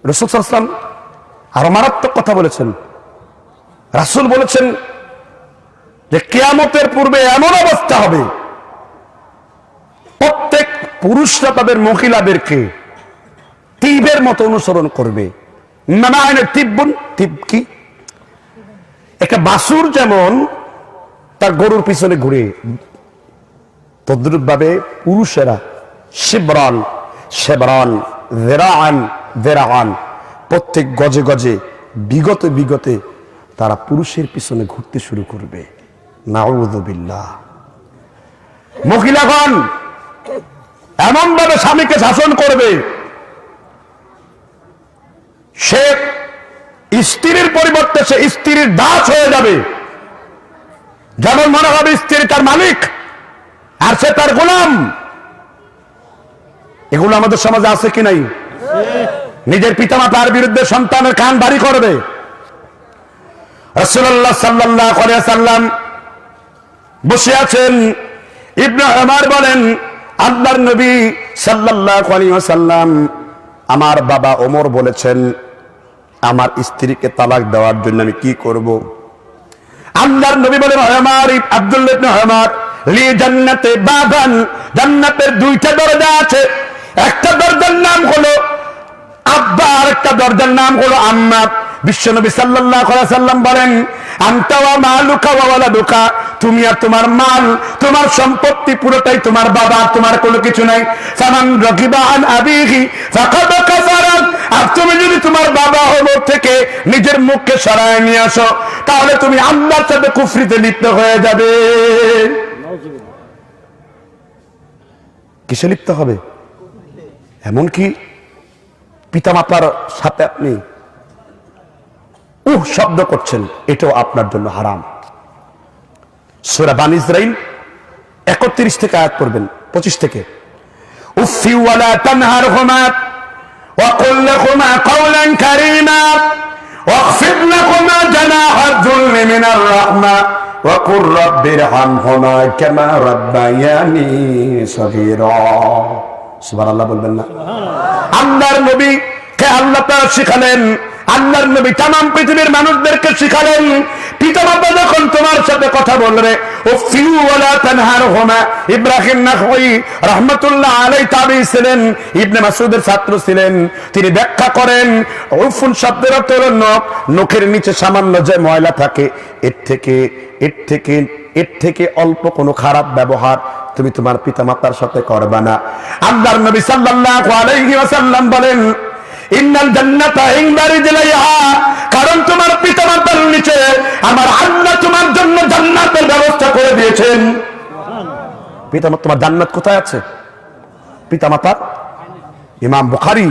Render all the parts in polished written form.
রাসূল সাল্লাল্লাহু আলাইহি ওয়াসাল্লাম আরো মারাত্মক কথা বলেছেন। রাসূল বলেছেন যে কিয়ামতের পূর্বে এমন অবস্থা হবে, প্রত্যেক পুরুষরা তাদের মহিলাদেরকে তীবের মতো অনুসরণ করবে। কি একটা বাছুর যেমন তার গরুর পিছনে ঘুরে, তদ্রুপ ভাবে পুরুষেরা শিবরান শেবরান যেরাআন যেরাআন প্রত্যেক গজে গজে বিগতে বিগতে তারা পুরুষের পিছনে ঘুরতে শুরু করবে। নাউযু বিল্লাহ। মহিলাগণ এমন ভাবে স্বামীকে শাসন করবে, সে স্ত্রীর পরিবর্তে সে স্ত্রীর দাস হয়ে যাবে। যেমন মনে হবে স্ত্রী তার মালিক আর সে তার গোলাম। এগুলো আমাদের সমাজে আছে কি নাই? নিজের পিতামাতার বিরুদ্ধে সন্তানের কান ভারী করবে। রাসূলুল্লাহ সাল্লাল্লাহু আলাইহি ওয়াসাল্লাম বসে আছেন। ইবনে উমর বলেন, আল্লাহর নবী সাল্লাল্লাহু আলাইহি ওয়াসাল্লাম আমার বাবা ওমর বলেছেন আমার স্ত্রীকে তালাক দেওয়ার জন্য আমি কি করব? আল্লাহর নবী বলেন, ওমর আব্দুল্লাহ ইবনে ওমর লি জান্নাতে বাবান, জান্নাতের দুইটা দরজা আছে। একটা দরজার নাম হলো আব্বা, আর একটা দরজার নাম হলো আম্মা। বিশ্বনবী সাল্লাল্লাহু আলাইহি ওয়াসাল্লাম বলেন, আনতা ওয়া মালুকা ওয়া ওয়ালাদুকা, তুমি আর তোমার মাল তোমার সম্পত্তি পুরোটাই তোমার বাবা, তোমার কোনো কিছু নাই। ফামান রাগিবা আন আবিহি ফাকাদ কাফারা, আর তুমি যদি তোমার বাবা ওমর থেকে নিজের মুখকে সরায় নিয়ে আসো তাহলে তুমি আল্লাহর সাথে কুফরিতে লিপ্ত হয়ে যাবে। কিসে লিপ্ত হবে? এমনকি পিতামাতার সাথে আপনি শব্দ করছেন, এটাও আপনার জন্য হারাম। সূরা বানী ইসরাঈল 31 থেকে আয়াত পড়বেন, 25 থেকে। উফি ওয়ালা তানহারহুমা ওয়া কুল লাহুমা কাওলান কারীমা ওয়াখফিদ লাহুমা জানাহাদ যুল্লি মিনার রাহমা ওয়া কুর রাব্বিরহামহুমা কামা রাব্বায়ানি সগীরা। সুবহানাল্লাহ বলবেন না? আল্লাহর নবী কে আল্লাহ তাআলা শিখালেন, আল্লাহর নবী तमाम পৃথিবীর মানুষদেরকে শিখালেন, পিতামাতা যখন তোমার সাথে কথা বলবে উফি ওয়ালা তানহারহুমা। ইব্রাহিম নাখঈ রাহমাতুল্লাহ আলাইহি তাবিঈ ছিলেন, ইবনে মাসউদের ছাত্র ছিলেন। তিনি ব্যাখ্যা করেন উফুন শব্দের অর্থ হলো নখ, নখের নিচে সামান্য যে ময়লা থাকে এর থেকে অল্প কোনো খারাপ ব্যবহার তুমি তোমার পিতামাতার সাথে করবা না। আল্লাহর নবী সাল্লাল্লাহু আলাইহি ওয়াসাল্লাম বলেন, ইন্নাল জান্নাতা ইনদা রিজলিহা, কারণ তোমার পিতামাতার নিচে আমার আল্লাহ তোমার জন্য জান্নাতের ব্যবস্থা করে দিয়েছেন। পিতামাতা, তোমার জান্নাত কোথায় আছে? পিতামাতার। ইমাম বুখারী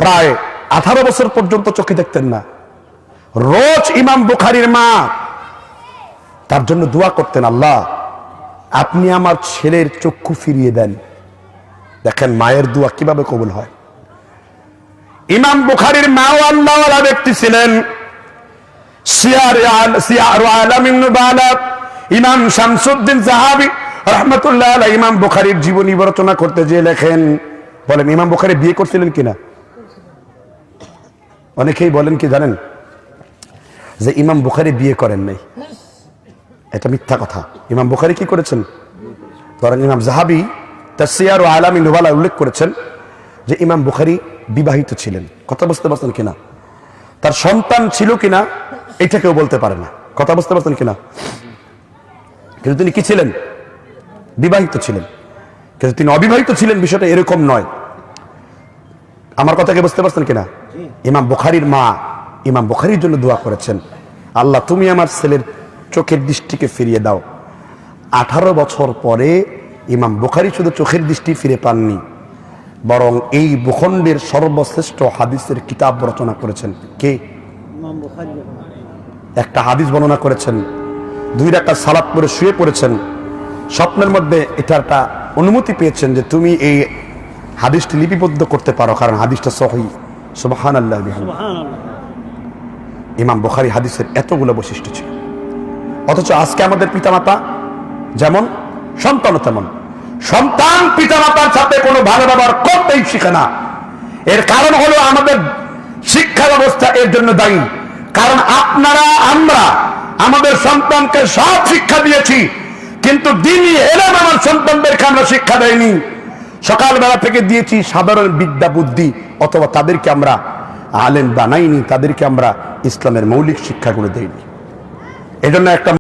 প্রায় 18 বছর পর্যন্ত চোখে দেখতেন না। রোজ ইমাম বুখারীর মা তার জন্য দোয়া করতেন, আল্লাহ আপনি আমার ছেলের চক্ষু ফিরিয়ে দেন। দেখেন মায়ের দোয়া কিভাবে কবুল হয়। ইমাম বুখারীর মাও আল্লাহওয়ালা ব্যক্তি ছিলেন। সিয়ার আলামিন নুবালা ইমাম শামসুদ্দিন যাহাবী রাহমাতুল্লাহ আলাইহি ইমাম বুখারীর জীবনী রচনা করতে গিয়ে লেখেন, বলেন ইমাম বুখারী বিয়ে করছিলেন কিনা? অনেকেই বলেন কি জানেন, যে ইমাম বুখারী বিয়ে করেন নাই। এটা মিথ্যা কথা। ইমাম বুখারী কি করেছেন? ধরেন ইমাম যাহাবী তার সিয়ার আলামিন নুবালা উল্লেখ করেছেন যে ইমাম বুখারী বিবাহিত ছিলেন। কথা বুঝতে পারছেন কিনা? তার সন্তান ছিল কিনা এটা কেউ বলতে পারে না। কথা বুঝতে পারছেন কিনা? কিন্তু তিনি কি ছিলেন? বিবাহিত ছিলেন। কিন্তু তিনি অবিবাহিত ছিলেন বিষয়টা এরকম নয়। আমার কথাকে বুঝতে পারছেন কিনা? ইমাম বুখারীর মা ইমাম বুখারীর জন্য দোয়া করেছেন, আল্লাহ তুমি আমার ছেলের চোখের দৃষ্টিকে ফিরিয়ে দাও। 18 বছর পরে ইমাম বুখারী শুধু চোখের দৃষ্টি ফিরে পাননি, বরং এই ভূখণ্ডের সর্বশ্রেষ্ঠ হাদিসের কিতাব রচনা করেছেন। কে? ইমাম বুখারী। একটা হাদিস বর্ণনা করেছেন, 2 রাকাত সালাত পড়ে শুয়ে পড়েছেন, স্বপ্নের মধ্যে এটা একটা অনুমতি পেয়েছেন যে তুমি এই হাদিসটি লিপিবদ্ধ করতে পারো, কারণ হাদিসটা সহিহ। সুবহানাল্লাহ বিহামদিহি। ইমাম বুখারী হাদিসের এতগুলো বৈশিষ্ট্য ছিল। অথচ আজকে আমাদের পিতামাতা যেমন সন্তানও তেমন। সন্তান পিতামাতার সাথে কোনো ভালো ব্যবহার করতেই শিখে না। এর কারণ হলো আমাদের শিক্ষা ব্যবস্থা এর জন্য দায়ী। কারণ আপনারা আমরা আমাদের সন্তানকে সব শিক্ষা দিয়েছি, কিন্তু দ্বীনি ইলম আমার সন্তানদেরকে আমরা শিক্ষা দেয়নি। সকালবেলা থেকে দিয়েছি সাধারণ বিদ্যা বুদ্ধি, অথবা তাদেরকে আমরা আলেম বানাইনি, তাদেরকে আমরা ইসলামের মৌলিক শিক্ষাগুলো দেইনি। এজন্য একটা